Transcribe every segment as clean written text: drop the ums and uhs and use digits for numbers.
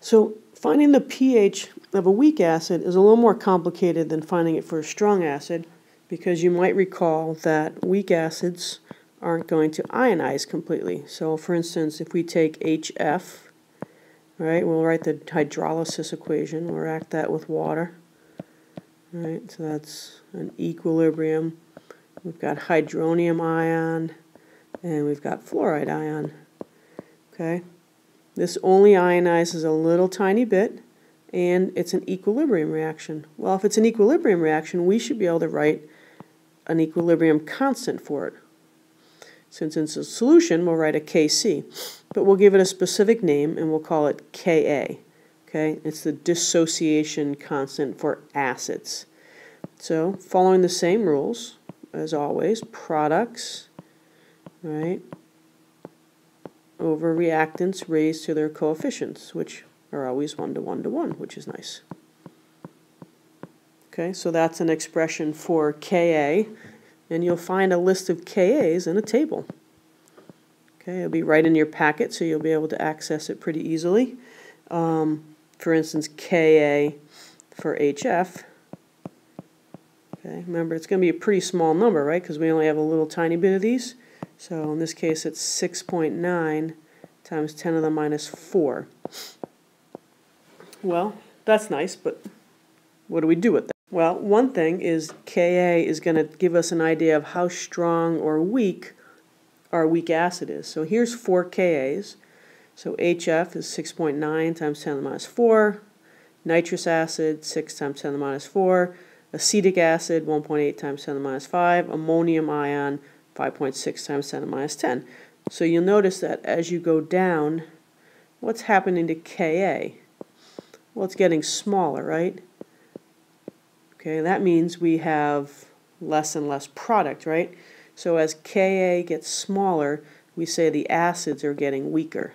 So finding the pH of a weak acid is a little more complicated than finding it for a strong acid, because you might recall that weak acids aren't going to ionize completely. So for instance, if we take HF, right, we'll write the hydrolysis equation. We'll react that with water. Right, so that's an equilibrium. We've got hydronium ion and we've got fluoride ion. Okay, this only ionizes a little tiny bit, and it's an equilibrium reaction. Well, if it's an equilibrium reaction, we should be able to write an equilibrium constant for it. Since it's a solution, we'll write a Kc, but we'll give it a specific name and we'll call it Ka. Okay, it's the dissociation constant for acids. So, following the same rules as always, products, right, over reactants raised to their coefficients, which are always 1 to 1 to 1, which is nice. Okay, so that's an expression for Ka, and you'll find a list of Kas in a table. Okay, it'll be right in your packet, so you'll be able to access it pretty easily. For instance, Ka for HF. Okay, remember, it's going to be a pretty small number, right, because we only have a little tiny bit of these. So in this case, it's 6.9 times 10 to the minus 4. Well, that's nice, but what do we do with that? Well, one thing is Ka is going to give us an idea of how strong or weak our weak acid is. So here's 4 Kas. So HF is 6.9 times 10 to the minus 4. Nitrous acid, 6 times 10 to the minus 4. Acetic acid, 1.8 times 10 to the minus 5. Ammonium ion, 5.6 times 10 to the minus 10. So you'll notice that as you go down, what's happening to Ka? Well, it's getting smaller, right? Okay, that means we have less and less product, right? So as Ka gets smaller, we say the acids are getting weaker.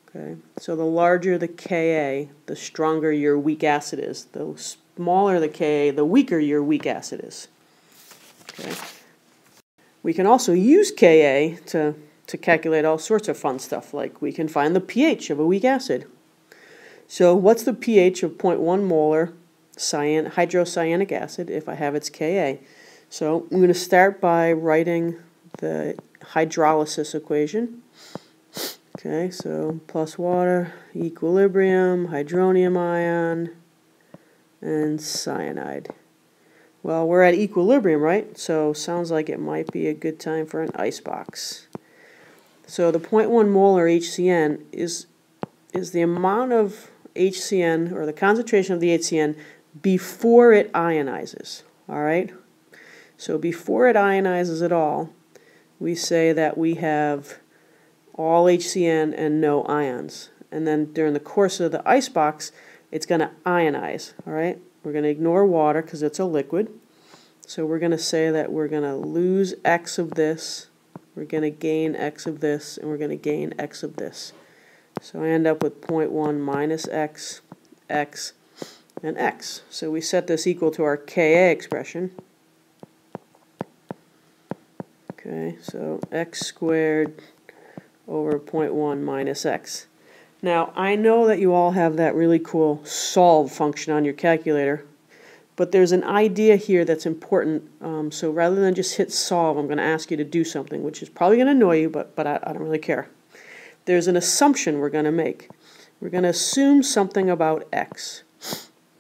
Okay, so the larger the Ka, the stronger your weak acid is. The smaller the Ka, the weaker your weak acid is. Okay. We can also use Ka to calculate all sorts of fun stuff, like we can find the pH of a weak acid. So what's the pH of 0.1 molar hydrocyanic acid if I have its Ka? So I'm going to start by writing the hydrolysis equation. Okay, so plus water, equilibrium, hydronium ion, and cyanide. Well, we're at equilibrium, right? So sounds like it might be a good time for an icebox. So the 0.1 molar HCN is the amount of HCN, or the concentration of the HCN, before it ionizes. All right? So before it ionizes at all, we say that we have all HCN and no ions. And then during the course of the icebox, it's going to ionize. All right? We're going to ignore water because it's a liquid. So we're going to say that we're going to lose X of this, we're going to gain X of this, and we're going to gain X of this. So I end up with 0.1 minus X, X, and X. So we set this equal to our Ka expression. Okay, so X squared over 0.1 minus X. Now, I know that you all have that really cool solve function on your calculator, but there's an idea here that's important. So rather than just hit solve, I'm going to ask you to do something, which is probably going to annoy you, but I don't really care. There's an assumption we're going to make. We're going to assume something about X.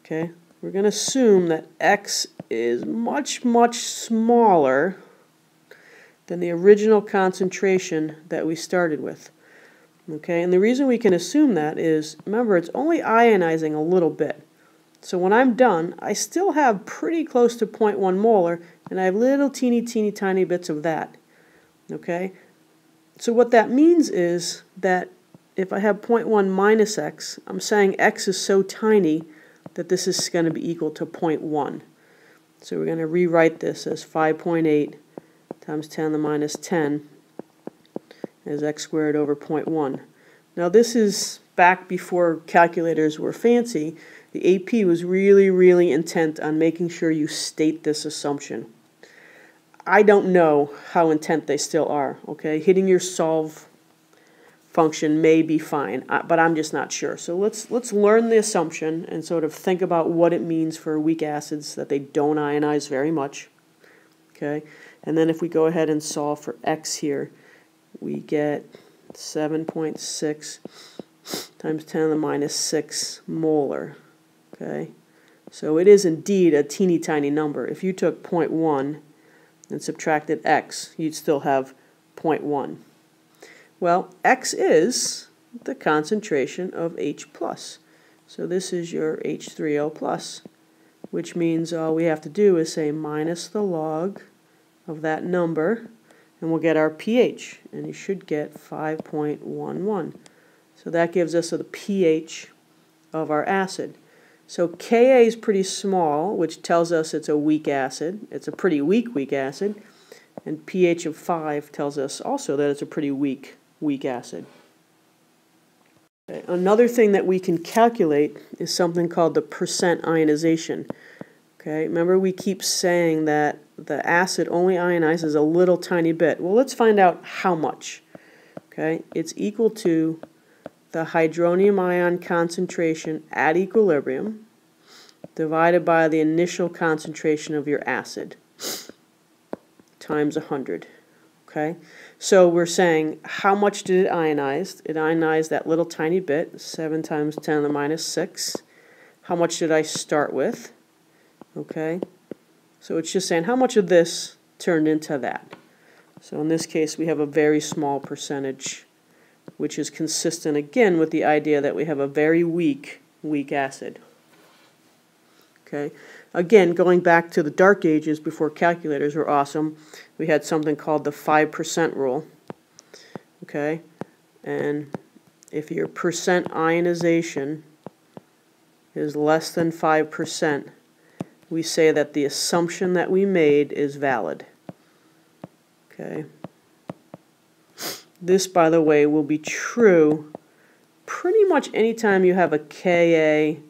Okay? We're going to assume that X is much, much smaller than the original concentration that we started with. Okay, and the reason we can assume that is, remember, it's only ionizing a little bit. So when I'm done, I still have pretty close to 0.1 molar, and I have little teeny tiny bits of that. Okay, so what that means is that if I have 0.1 minus X, I'm saying X is so tiny that this is going to be equal to 0.1. So we're going to rewrite this as 5.8 times 10 to the minus 10 as X squared over 0.1. Now this is back before calculators were fancy. The AP was really intent on making sure you state this assumption. I don't know how intent they still are, okay? Hitting your solve function may be fine, but I'm just not sure. So let's learn the assumption and sort of think about what it means for weak acids, that they don't ionize very much. Okay, and then if we go ahead and solve for x here, we get 7.6 times 10 to the minus 6 molar. Okay, so it is indeed a teeny tiny number. If you took 0.1 and subtracted x, you'd still have 0.1. Well, x is the concentration of H+. So this is your H3O+, which means all we have to do is say minus the log of that number, and we'll get our pH, and you should get 5.11. So that gives us the pH of our acid. So Ka is pretty small, which tells us it's a weak acid. It's a pretty weak acid. And pH of 5 tells us also that it's a pretty weak acid. Okay. Another thing that we can calculate is something called the percent ionization. Okay, remember we keep saying that the acid only ionizes a little tiny bit. Well, let's find out how much. Okay, it's equal to the hydronium ion concentration at equilibrium divided by the initial concentration of your acid times 100. Okay, so we're saying how much did it ionize? It ionized that little tiny bit, 7 times 10 to the minus 6. How much did I start with? Okay, so it's just saying how much of this turned into that. So in this case we have a very small percentage, which is consistent again with the idea that we have a very weak acid. Okay, again, going back to the dark ages before calculators were awesome, we had something called the 5% rule. Okay, and if your percent ionization is less than 5%, we say that the assumption that we made is valid. Okay. This, by the way, will be true pretty much anytime you have a Ka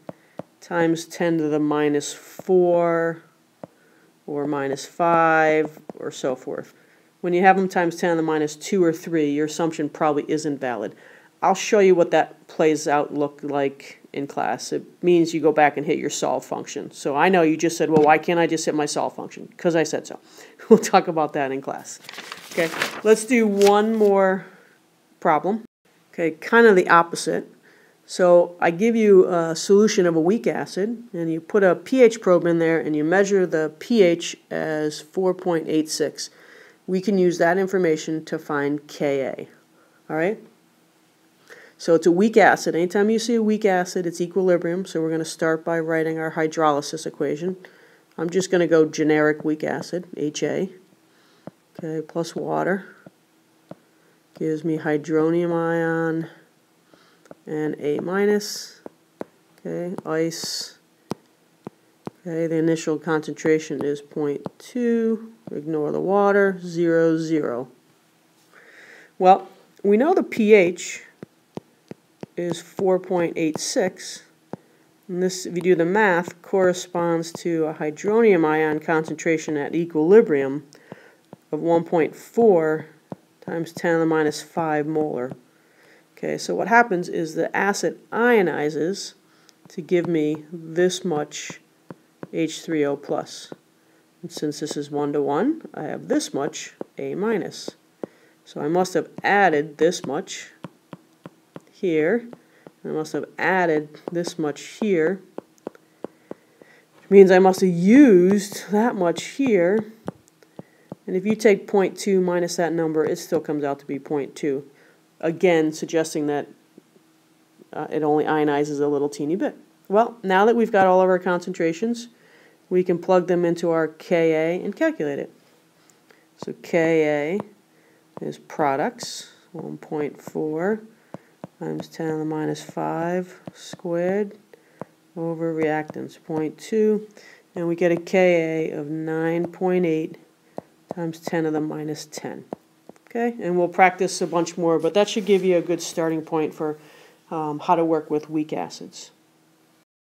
times 10 to the minus 4 or minus 5 or so forth. When you have them times 10 to the minus 2 or 3, your assumption probably isn't valid. I'll show you what that plays out look like in class. It means you go back and hit your solve function. So I know you just said, well, why can't I just hit my solve function? Because I said so. We'll talk about that in class. Okay, let's do one more problem. Okay, kind of the opposite. So I give you a solution of a weak acid, and you put a pH probe in there, and you measure the pH as 4.86. We can use that information to find Ka. All right? So it's a weak acid. Anytime you see a weak acid, it's equilibrium. So we're going to start by writing our hydrolysis equation. I'm just going to go generic weak acid, Ha. Okay, plus water gives me hydronium ion and A minus. Okay, ice. Okay, the initial concentration is 0.2. Ignore the water. 0, 0. Well, we know the pH is 4.86, and this, if you do the math, corresponds to a hydronium ion concentration at equilibrium of 1.4 times 10 to the minus 5 molar. Okay, so what happens is the acid ionizes to give me this much H3O+. And since this is 1 to 1, I have this much A minus. So I must have added this much here, and I must have added this much here, which means I must have used that much here, and if you take 0.2 minus that number, it still comes out to be 0.2, again suggesting that it only ionizes a little teeny bit. Well, now that we've got all of our concentrations, we can plug them into our Ka and calculate it. So Ka is products, 1.4 times 10 to the minus 5 squared over reactants, 0.2, and we get a Ka of 9.8 times 10 to the minus 10. Okay, and we'll practice a bunch more, but that should give you a good starting point for how to work with weak acids.